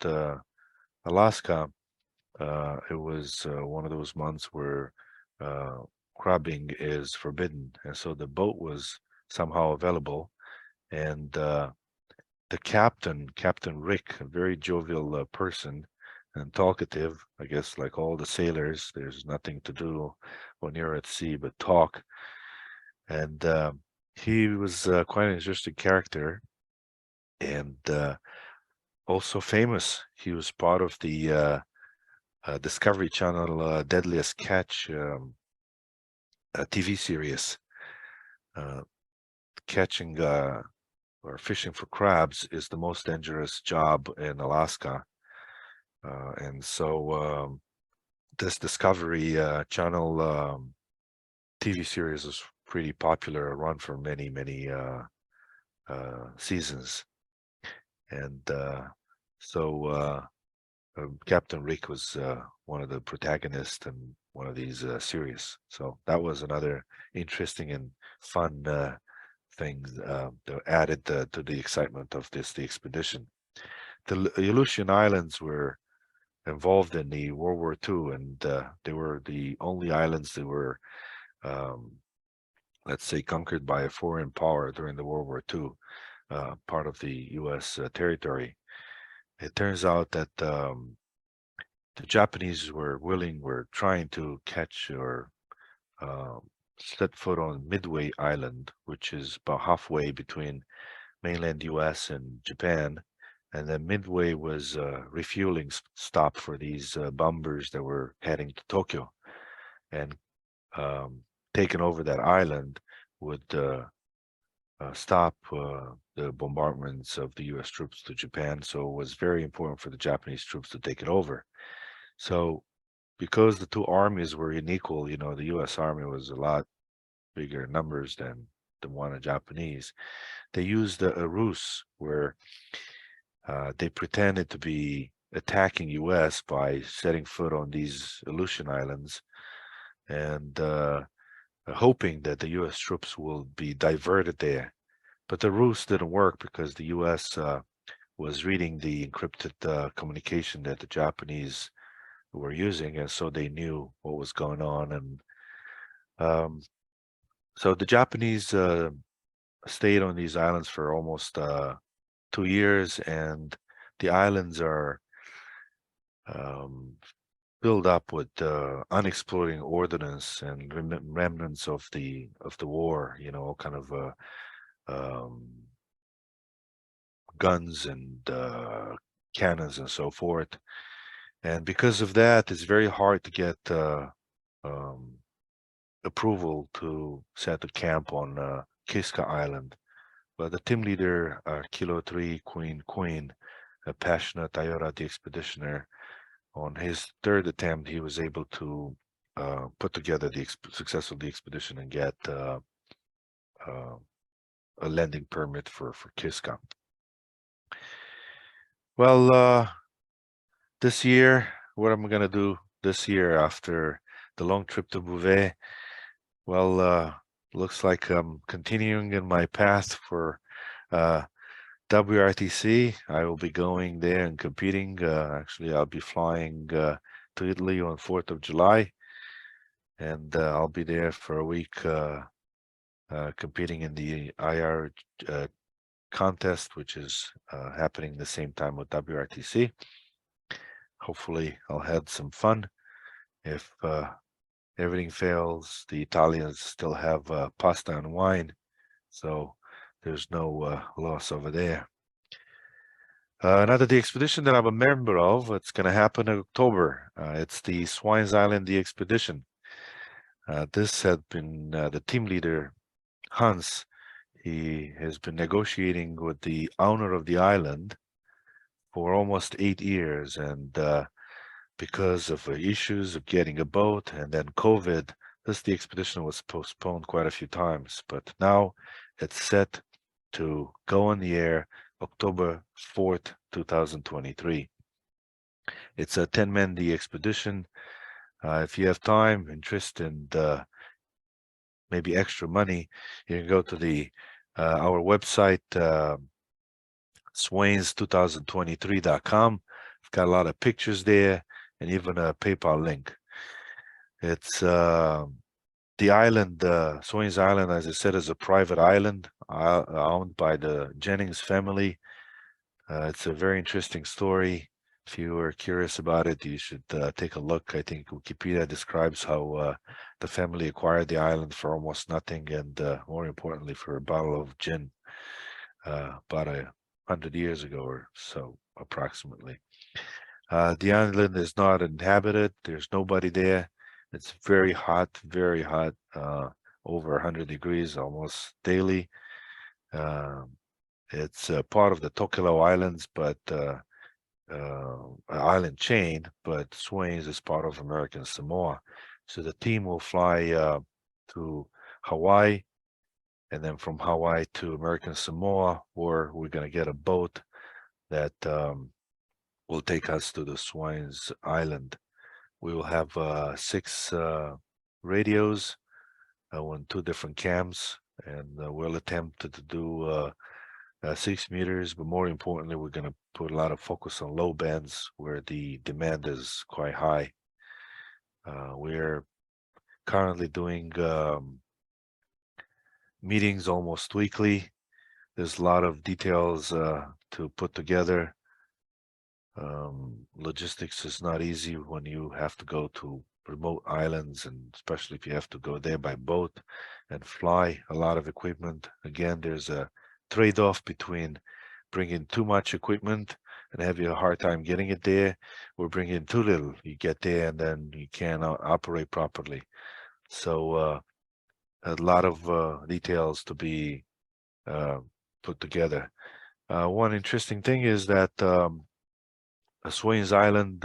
Alaska, it was one of those months where crabbing is forbidden, and so the boat was somehow available. And the Captain Rick, a very jovial person and talkative, I guess, like all the sailors, there's nothing to do when you're at sea but talk. And he was quite an interesting character, and also famous. He was part of the Discovery Channel Deadliest Catch TV series. Catching or fishing for crabs is the most dangerous job in Alaska. And so this Discovery Channel TV series was pretty popular, run for many, many seasons. And so Captain Rick was one of the protagonists in one of these series. So that was another interesting and fun things that added to the excitement of the expedition. The Aleutian Islands were involved in the World War II, and they were the only islands that were, let's say, conquered by a foreign power during the World War II, part of the U.S. Territory. It turns out that the Japanese were trying to catch or set foot on Midway Island, which is about halfway between mainland US and Japan. And then Midway was a refueling stop for these bombers that were heading to Tokyo. And taking over that island would stop the bombardments of the US troops to Japan. So it was very important for the Japanese troops to take it over. So because the two armies were unequal, the US Army was a lot bigger numbers than the one of Japanese. They used a ruse where they pretended to be attacking US by setting foot on these Aleutian Islands and hoping that the US troops will be diverted there. But the ruse didn't work because the US was reading the encrypted communication that the Japanese were using, and so they knew what was going on. And so the Japanese stayed on these islands for almost 2 years, and the islands are filled up with unexploded ordnance and remnants of the war. All kind of guns and cannons and so forth. And because of that, it's very hard to get approval to set a camp on KO8SCA Island. But the team leader, Kilo 3 Queen, a passionate Iota the expeditioner, on his third attempt, he was able to put together the successful expedition and get a landing permit for KO8SCA. Well, this year, what am I going to do this year after the long trip to Bouvet? Well, looks like I'm continuing in my path for WRTC, I will be going there and competing. Actually, I'll be flying to Italy on 4th of July, and I'll be there for a week competing in the IR contest, which is happening the same time with WRTC. Hopefully, I'll have some fun. If everything fails, the Italians still have pasta and wine, so there's no loss over there. Another the expedition that I'm a member of, it's going to happen in October. It's the Swines Island the expedition. This had been the team leader, Hans. He has been negotiating with the owner of the island for almost 8 years, and because of issues of getting a boat and then COVID, the expedition was postponed quite a few times. But now it's set to go on the air October 4th, 2023. It's a 10-man expedition. If you have time, interest, and maybe extra money, you can go to the our website, swains2023.com. I've got a lot of pictures there and even a PayPal link. It's the island, Swains Island, as I said, is a private island owned by the Jennings family. It's a very interesting story. If you are curious about it, you should take a look. I think Wikipedia describes how the family acquired the island for almost nothing, and more importantly, for a bottle of gin about 100 years ago or so, approximately. The island is not inhabited. There's nobody there. It's very hot, over 100 degrees almost daily. It's part of the Tokelau Islands, but island chain, but Swains is part of American Samoa. So the team will fly to Hawaii, and then from Hawaii to American Samoa, or we're going to get a boat that will take us to the Swains Island. We will have 6 radios on 2 different cams, and we'll attempt to do 6 meters, but more importantly, we're going to put a lot of focus on low bands where the demand is quite high. We're currently doing meetings almost weekly. There's a lot of details to put together. Logistics is not easy when you have to go to remote islands, and especially if you have to go there by boat and fly a lot of equipment. Again, there's a trade-off between bringing too much equipment and having a hard time getting it there, or bringing too little. You get there and then you cannot operate properly. So a lot of details to be put together. One interesting thing is that Swains Island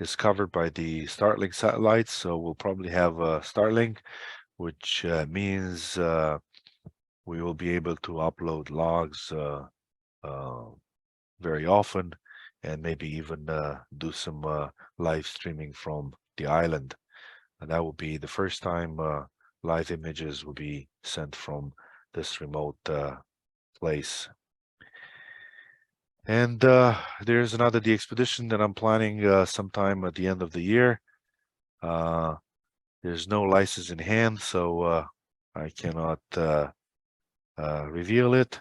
is covered by the Starlink satellites, so we'll probably have Starlink, which means we will be able to upload logs very often, and maybe even do some live streaming from the island. And that will be the first time live images will be sent from this remote place. And there's another expedition that I'm planning sometime at the end of the year. There's no license in hand, so I cannot reveal it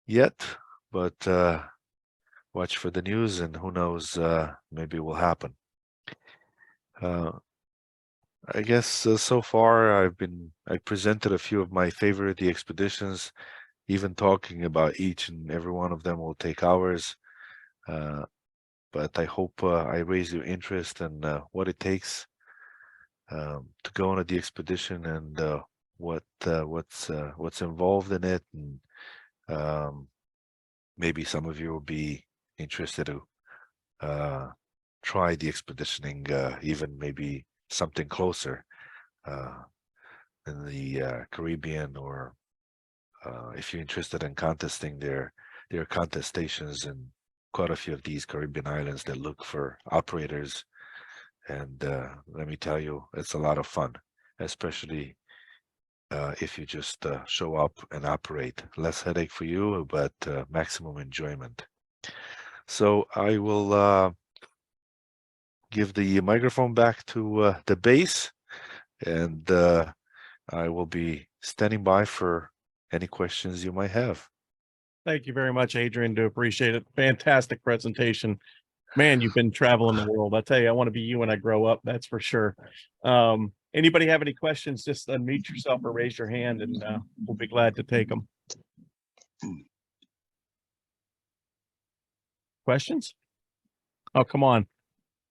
yet, but watch for the news, and who knows, maybe it will happen. I guess so far I presented a few of my favorite expeditions. Even talking about each and every one of them will take hours, but I hope I raise your interest in what it takes to go on the expedition, and what's involved in it, and maybe some of you will be interested to try the expeditioning, even maybe something closer in the Caribbean, or if you're interested in contesting, there are contest stations in quite a few of these Caribbean islands that look for operators. And let me tell you, it's a lot of fun, especially if you just show up and operate. Less headache for you, but maximum enjoyment. So I will give the microphone back to the base, and I will be standing by for any questions you might have. Thank you very much, Adrian. Do appreciate it. Fantastic presentation. Man, you've been traveling the world. I tell you, I want to be you when I grow up. That's for sure. Anybody have any questions? Just unmute yourself or raise your hand, and we'll be glad to take them. Questions? Oh, come on.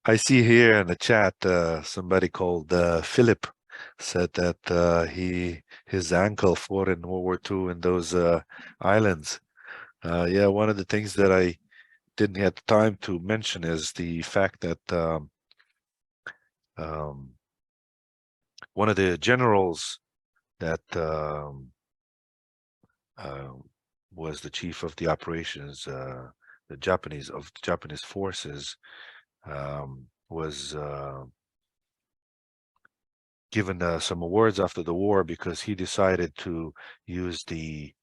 I see here in the chat somebody called Philip said that his uncle fought in World War II in those islands. Yeah, one of the things that I didn't have time to mention is the fact that one of the generals that was the chief of the operations, the Japanese forces, was given some awards after the war because he decided to use the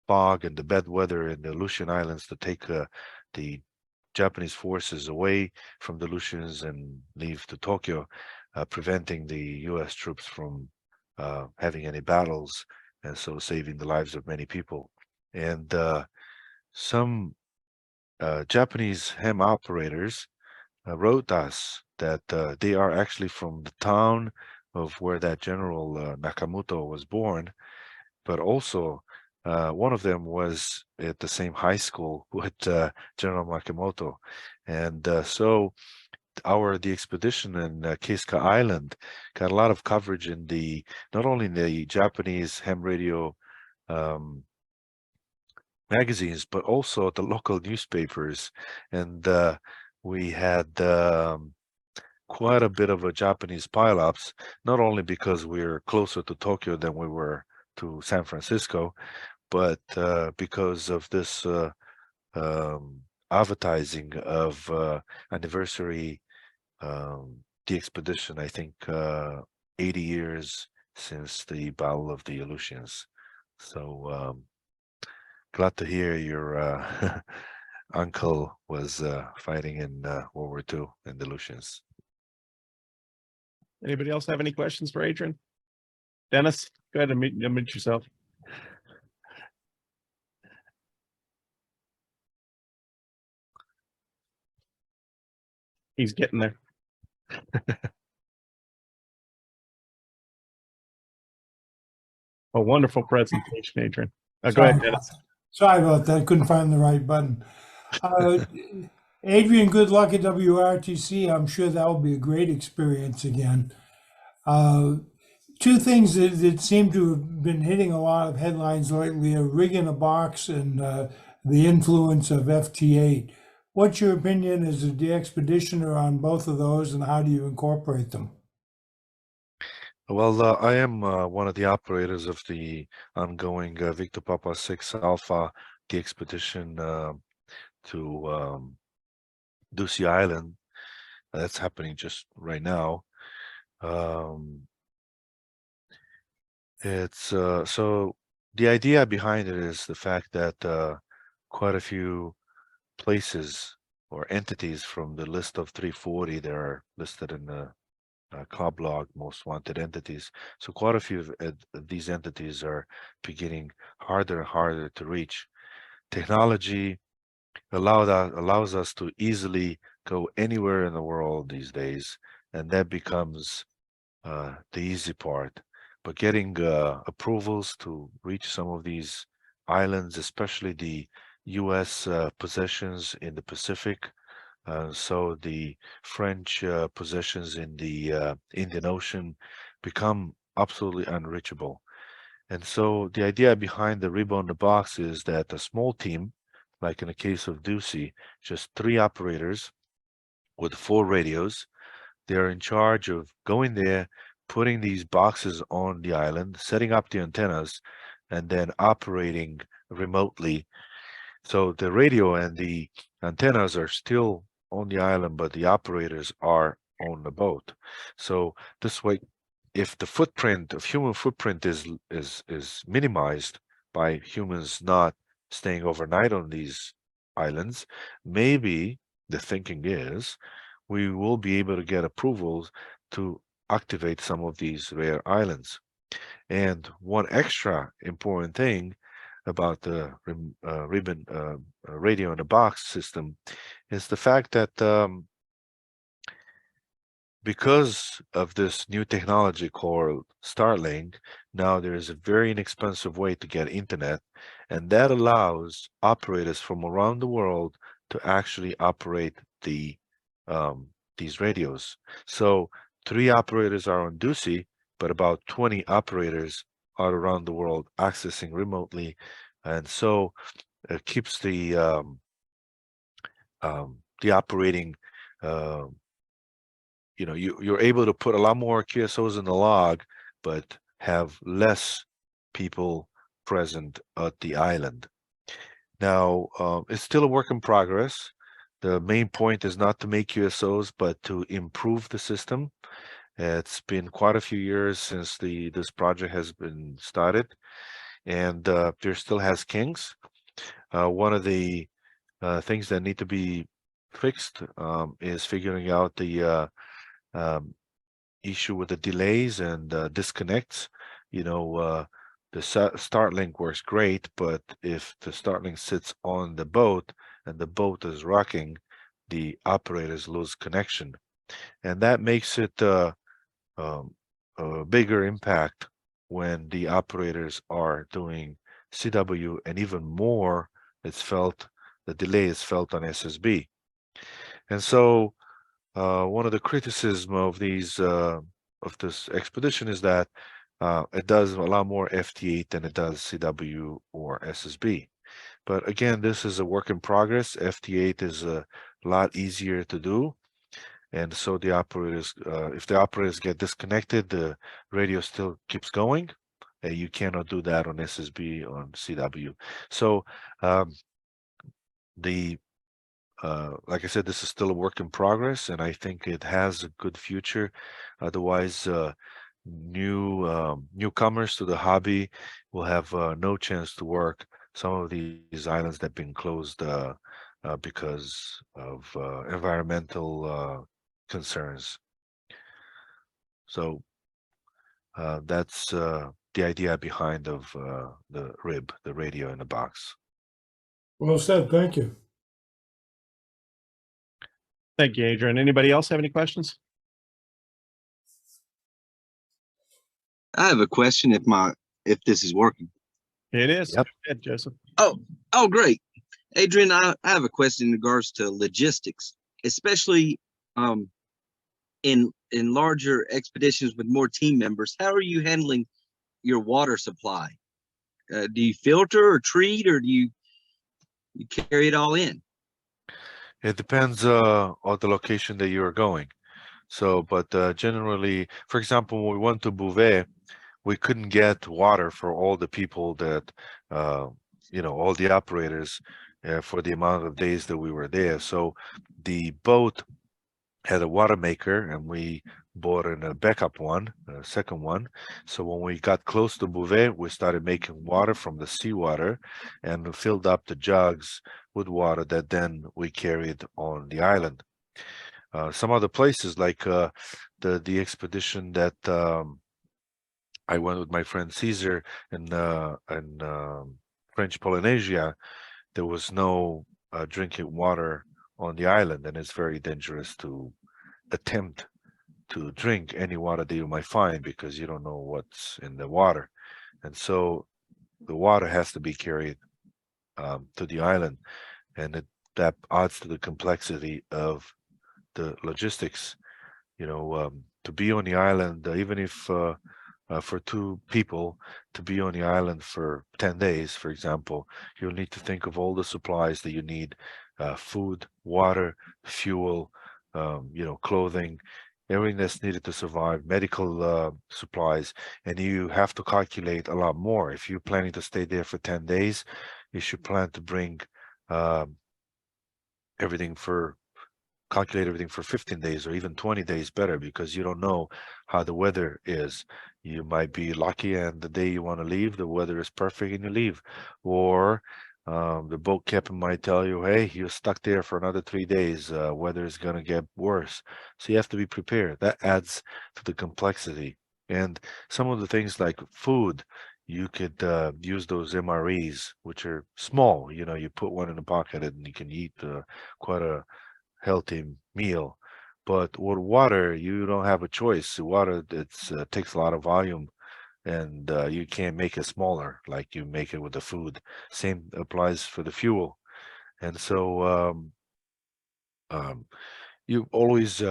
fog and the bad weather in the Aleutian Islands to take the Japanese forces away from the Aleutians and leave to Tokyo, preventing the U.S. troops from having any battles, and so saving the lives of many people. And some Japanese ham operators wrote us that they are actually from the town of where that General Nakamoto was born, but also one of them was at the same high school with General Nakamoto. And so the expedition in KO8SCA Island got a lot of coverage in not only in the Japanese ham radio magazines, but also the local newspapers. And we had quite a bit of a Japanese pileups, not only because we're closer to Tokyo than we were to San Francisco, but because of this advertising of anniversary the expedition, I think 80 years since the Battle of the Aleutians. So glad to hear your uncle was fighting in World War II in the Aleutians. Anybody else have any questions for Adrian? Dennis, go ahead and unmute yourself. He's getting there. A wonderful presentation, Adrian. Go ahead, Dennis. Sorry about that. Couldn't find the right button. Adrian, good luck at WRTC. I'm sure that will be a great experience again. Two things that seem to have been hitting a lot of headlines lately are Rig in a Box and the influence of FT8. What's your opinion as a DXpeditioner on both of those, and how do you incorporate them? Well, I am one of the operators of the ongoing Victor Papa 6 Alpha expedition to Ducie Island. That's happening just right now. It's so the idea behind it is the fact that quite a few places or entities from the list of 340 that are listed in the club log, most wanted entities. So quite a few of these entities are beginning harder and harder to reach. Technology allows us to easily go anywhere in the world these days, and that becomes the easy part. But getting approvals to reach some of these islands, especially the U.S. possessions in the Pacific, so the French possessions in the Indian Ocean, become absolutely unreachable. And so the idea behind the Rib in the Box is that a small team, like in the case of Ducie, just 3 operators with 4 radios, they're in charge of going there, putting these boxes on the island, setting up the antennas, and then operating remotely. So the radio and the antennas are still on the island, but the operators are on the boat. So this way if the footprint of human footprint is minimized by humans not staying overnight on these islands, maybe the thinking is we will be able to get approvals to activate some of these rare islands. And one extra important thing about the ribbon radio in a box system is the fact that because of this new technology called Starlink, now there is a very inexpensive way to get internet, and that allows operators from around the world to actually operate these radios. So 3 operators are on Ducey, but about 20 operators are around the world accessing remotely, and so it keeps the operating you're able to put a lot more QSOs in the log, but have less people present at the island. Now, it's still a work in progress. The main point is not to make QSOs, but to improve the system. It's been quite a few years since this project has been started, and there still has kinks. One of the things that need to be fixed is figuring out the issue with the delays and disconnects. The Starlink works great, but if the Starlink sits on the boat and the boat is rocking, the operators lose connection, and that makes it a bigger impact when the operators are doing CW, and even more, the delay is felt on SSB. And so one of the criticism of this expedition is that it does a lot more FT8 than it does CW or SSB. But again, this is a work in progress. FT8 is a lot easier to do, and so the operators, if the operators get disconnected, the radio still keeps going. You cannot do that on SSB on CW. So like I said, this is still a work in progress, and I think it has a good future. Otherwise, newcomers to the hobby will have no chance to work some of these islands that have been closed because of environmental concerns. So that's the idea behind of the RIB, the radio in a box. Well said. Thank you. Thank you, Adrian. Anybody else have any questions? I have a question if this is working. It is. Yep. Go ahead, Joseph. Oh, great. Adrian, I have a question in regards to logistics, especially in larger expeditions with more team members. How are you handling your water supply? Do you filter or treat, or do you carry it all in? It depends on the location that you are going. So, but generally, for example, when we went to Bouvet, we couldn't get water for all the people that, all the operators for the amount of days that we were there. So the boat had a water maker, and we bought a backup one, a second one. So when we got close to Bouvet, we started making water from the seawater and filled up the jugs with water that then we carried on the island. Some other places like the expedition that I went with my friend Caesar in French Polynesia, there was no drinking water on the island, and it's very dangerous to attempt to drink any water that you might find because you don't know what's in the water. And so the water has to be carried to the island, and that adds to the complexity of the logistics. To be on the island, even if for 2 people to be on the island for 10 days, for example, you'll need to think of all the supplies that you need, food, water, fuel, clothing, everything that's needed to survive, medical supplies, and you have to calculate a lot more. If you're planning to stay there for 10 days, you should plan to bring everything for calculate everything for 15 days or even 20 days better, because you don't know how the weather is. You might be lucky and the day you want to leave, the weather is perfect and you leave. Or the boat captain might tell you, hey, you're stuck there for another 3 days. Weather is going to get worse. So you have to be prepared. That adds to the complexity. And some of the things like food, you could use those MREs, which are small. You know, you put one in the pocket and you can eat quite a healthy meal. But with water, you don't have a choice. Water, it's takes a lot of volume, and you can't make it smaller like you make it with the food. Same applies for the fuel. And so you always you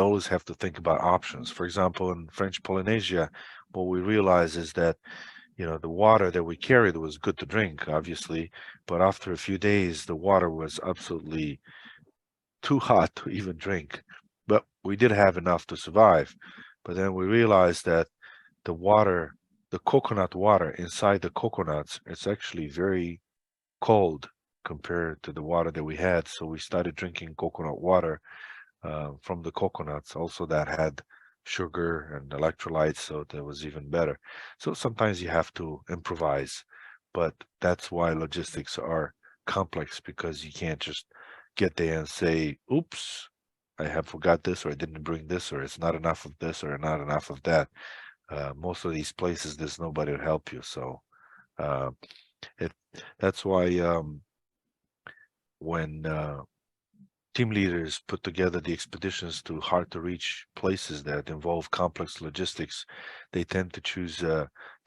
always have to think about options. For example, in French Polynesia, what we realize is that, you know, the water that we carried was good to drink, obviously, but after a few days, the water was absolutely too hot to even drink. But we did have enough to survive. But then we realized that the water, the coconut water inside the coconuts, it's actually very cold compared to the water that we had. So we started drinking coconut water from the coconuts, also that had sugar and electrolytes, so that was even better. So sometimes you have to improvise, but that's why logistics are complex, because you can't just get there and say, oops, I have forgot this, or I didn't bring this, or it's not enough of this, or not enough of that. Most of these places, there's nobody to help you. So uh, it that's why when team leaders put together the expeditions to hard to reach places that involve complex logistics, they tend to choose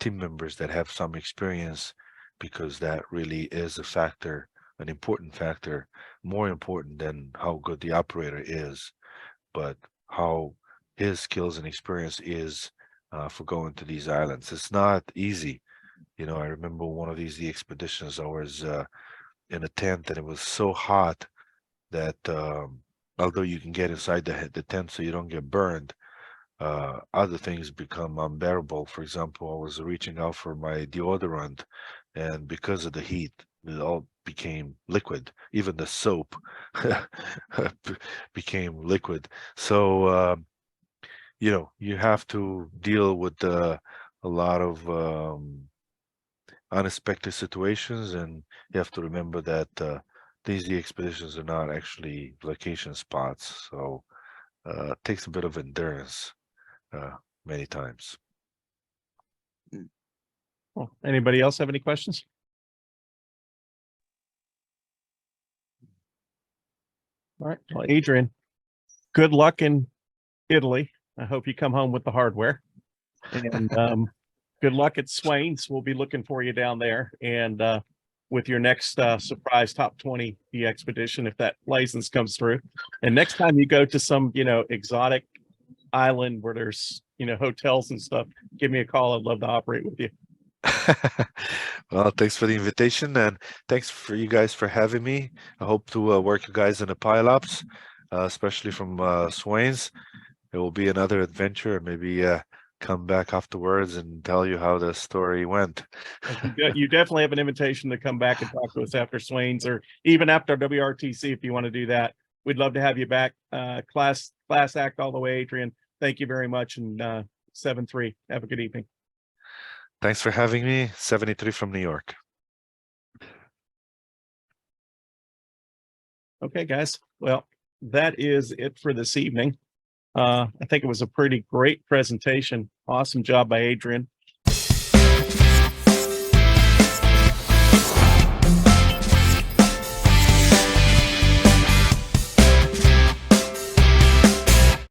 team members that have some experience, because that really is a factor, an important factor, more important than how good the operator is, but how his skills and experience is for going to these islands. It's not easy. You know, I remember one of these expeditions, I was in a tent and it was so hot that although you can get inside the tent so you don't get burned, other things become unbearable. For example, I was reaching out for my deodorant, and because of the heat, it all became liquid. Even the soap became liquid. So, you know, you have to deal with a lot of unexpected situations, and you have to remember that these expeditions are not actually vacation spots, so it takes a bit of endurance uh, many times. Well, anybody else have any questions? All right. Well, Adrian, good luck in Italy. I hope you come home with the hardware. And good luck at Swain's. We'll be looking for you down there. And with your next surprise top 20 expedition, if that license comes through. And next time you go to some, you know, exotic island where there's, you know, hotels and stuff, give me a call. I'd love to operate with you. Well, thanks for the invitation, and thanks for you guys for having me. I hope to work you guys in the pileups, especially from Swain's. It will be another adventure. Maybe come back afterwards and tell you how the story went. You definitely have an invitation to come back and talk to us after Swain's, or even after WRTC if you want to do that. We'd love to have you back. Class act all the way, Adrian. Thank you very much. And 7-3. Have a good evening. Thanks for having me. 73 from New York. Okay, guys. Well, that is it for this evening. I think it was a pretty great presentation. Awesome job by Adrian.